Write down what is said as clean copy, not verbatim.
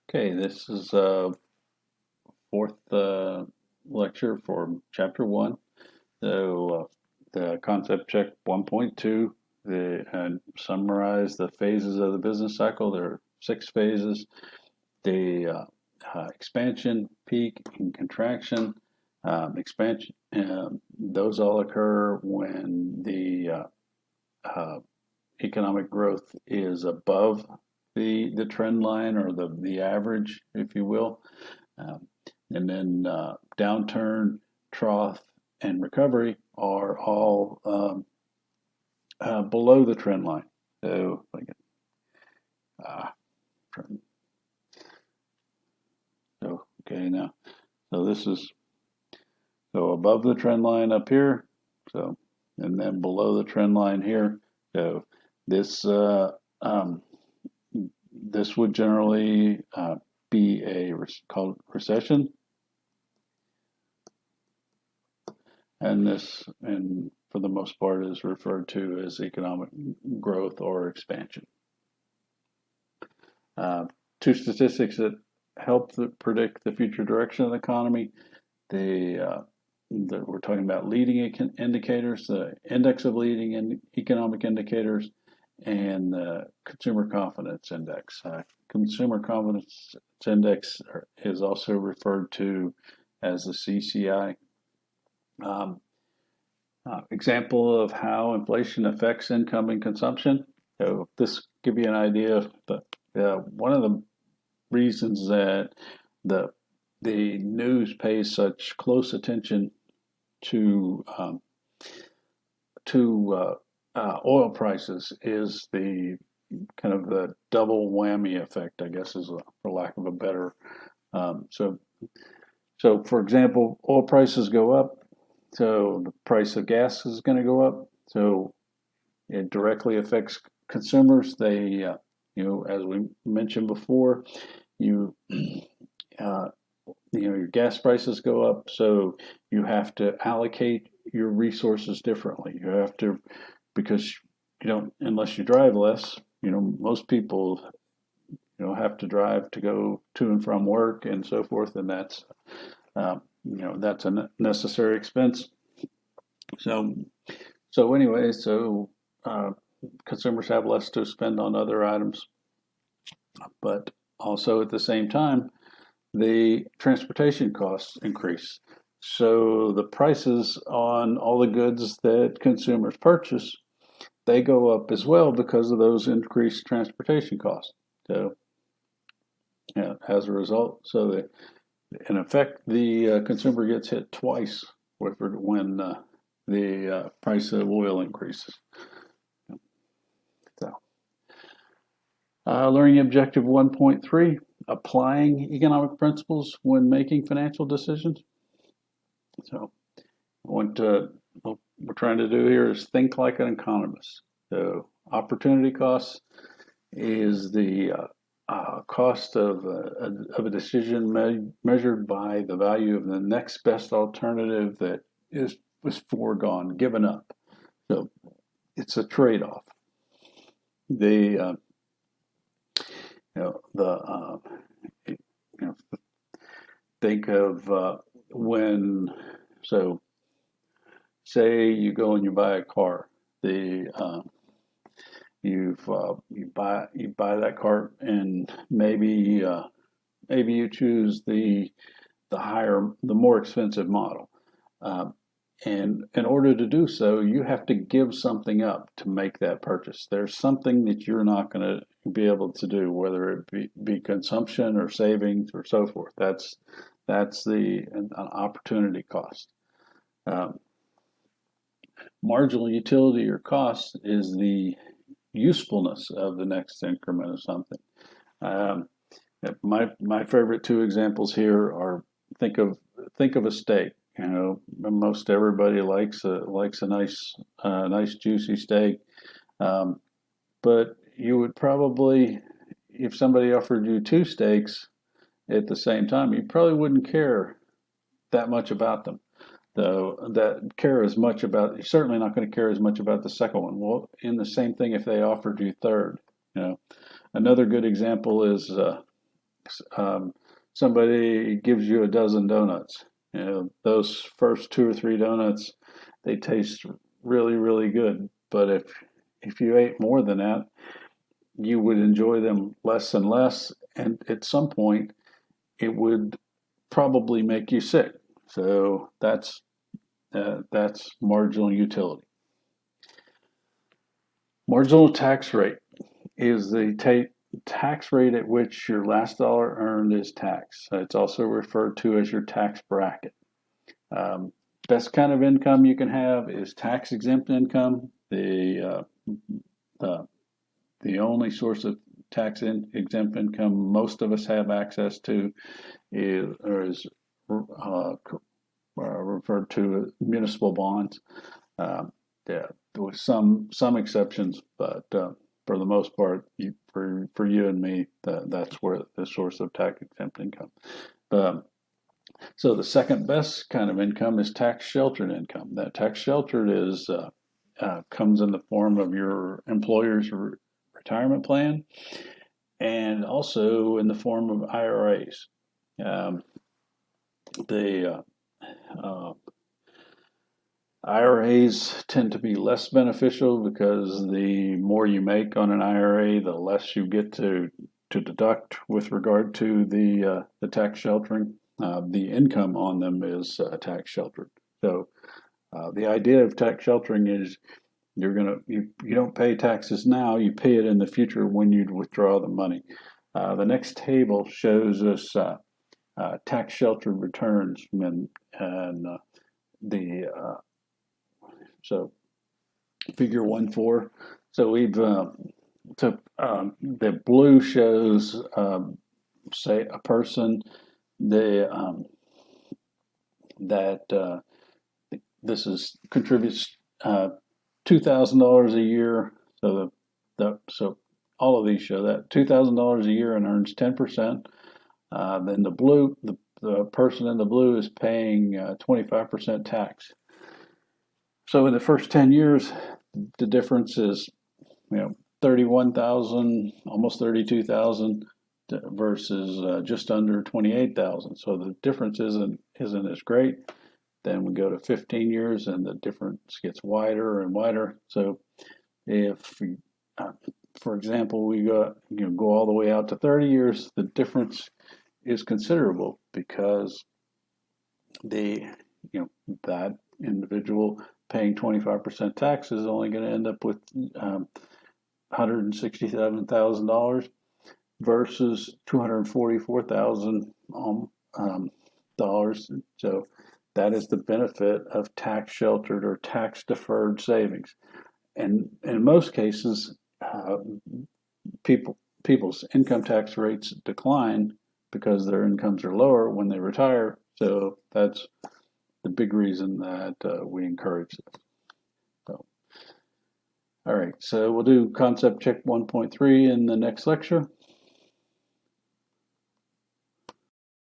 Okay, this is fourth lecture for chapter one. The concept check 1.2, the summarize the phases of the business cycle. There are six phases. The expansion, peak, and contraction. Expansion, those all occur when the economic growth is above the trend line or the average, if you will. Um, and then downturn, trough, and recovery are all below the trend line. So, uh, so okay now. So this is above the trend line up here. So and then below the trend line here. So this um, this would generally be called recession, and this, and for the most part, is referred to as economic growth or expansion. Uh, Two statistics that help predict the future direction of the economy. We're talking about leading indicators, the index of leading economic indicators, and the consumer confidence index. Consumer confidence index is also referred to as the CCI. Um, Example of how inflation affects income and consumption. So this give you an idea of one of the reasons that the the news pays such close attention to oil prices is the kind of the double whammy effect, I guess, for lack of a better. Um, so, so for example, oil prices go up, so the price of gas is going to go up. So it directly affects consumers. As we mentioned before, you uh, your gas prices go up, so you have to allocate your resources differently. You have to, because you don't, unless you drive less. Most people have to drive to go to and from work and so forth, and that's a necessary expense. So so uh, consumers have less to spend on other items, but also at the same time, the transportation costs increase. So the prices on all the goods that consumers purchase, they go up as well because of those increased transportation costs. So yeah, as a result, in effect, the consumer gets hit twice when the price of oil increases. So, learning objective 1.3, applying economic principles when making financial decisions. So, what we're trying to do here is think like an economist. So, opportunity costs is the cost of a decision measured by the value of the next best alternative that was foregone, given up. So it's a trade-off. The you know the you know think of when so say you go and you buy a car. The you buy that car, and maybe you choose the more expensive model. Um, and in order to do so, you have to give something up to make that purchase. There's something that you're not going to be able to do, whether it be consumption or savings or so forth. That's the an opportunity cost. Um, Marginal utility or cost is the usefulness of the next increment of something. Um, my favorite two examples here are think of think of a steak. Most everybody likes a nice juicy steak, um, but you would probably, if somebody offered you two steaks at the same time, you probably wouldn't care that much about them. Though that care as much about, you're certainly not going to care as much about the second one. Well, in the same thing, if they offered you third, you know, another good example is Um, somebody gives you a dozen donuts. Those first two or three donuts, they taste really, really good. But if you ate more than that, you would enjoy them less and less, and at some point, it would probably make you sick. So that's marginal utility. Marginal tax rate is the tax rate at which your last dollar earned is taxed. It's also referred to as your tax bracket. Um, Best kind of income you can have is tax exempt income. Uh, the only source of exempt income most of us have access to is referred to as municipal bonds. Um, yeah, with some exceptions, but for the most part, for you and me, that's where the source of tax exempt income. Um, so the second best kind of income is tax sheltered income. That tax sheltered is comes in the form of your employer's retirement plan, and also in the form of IRAs. Um, the IRAs tend to be less beneficial because the more you make on an IRA, the less you get to deduct with regard to the tax sheltering. The income on them is tax sheltered. So the idea of tax sheltering is you don't pay taxes now, you pay it in the future when you withdraw the money. The next table shows us tax sheltered returns and the so figure 1.4. So we've took the blue shows say a person the that this is contributes $2,000 a year. So so all of these show that $2,000 a year and earns 10%. Then the person in the blue is paying 25% tax. So in the first 10 years, the difference is 31,000, almost 32,000 versus just under 28,000. So the difference isn't as great. Then we go to 15 years and the difference gets wider and wider. So if uh, for example, we go all the way out to 30 years, the difference is considerable because the that individual paying 25% tax is only going to end up with $167,000 versus $244,000 dollars. So that is the benefit of tax sheltered or tax deferred savings. And in most cases, people's income tax rates decline because their incomes are lower when they retire. So that's the big reason that we encourage this. All right, so we'll do concept check 1.3 in the next lecture.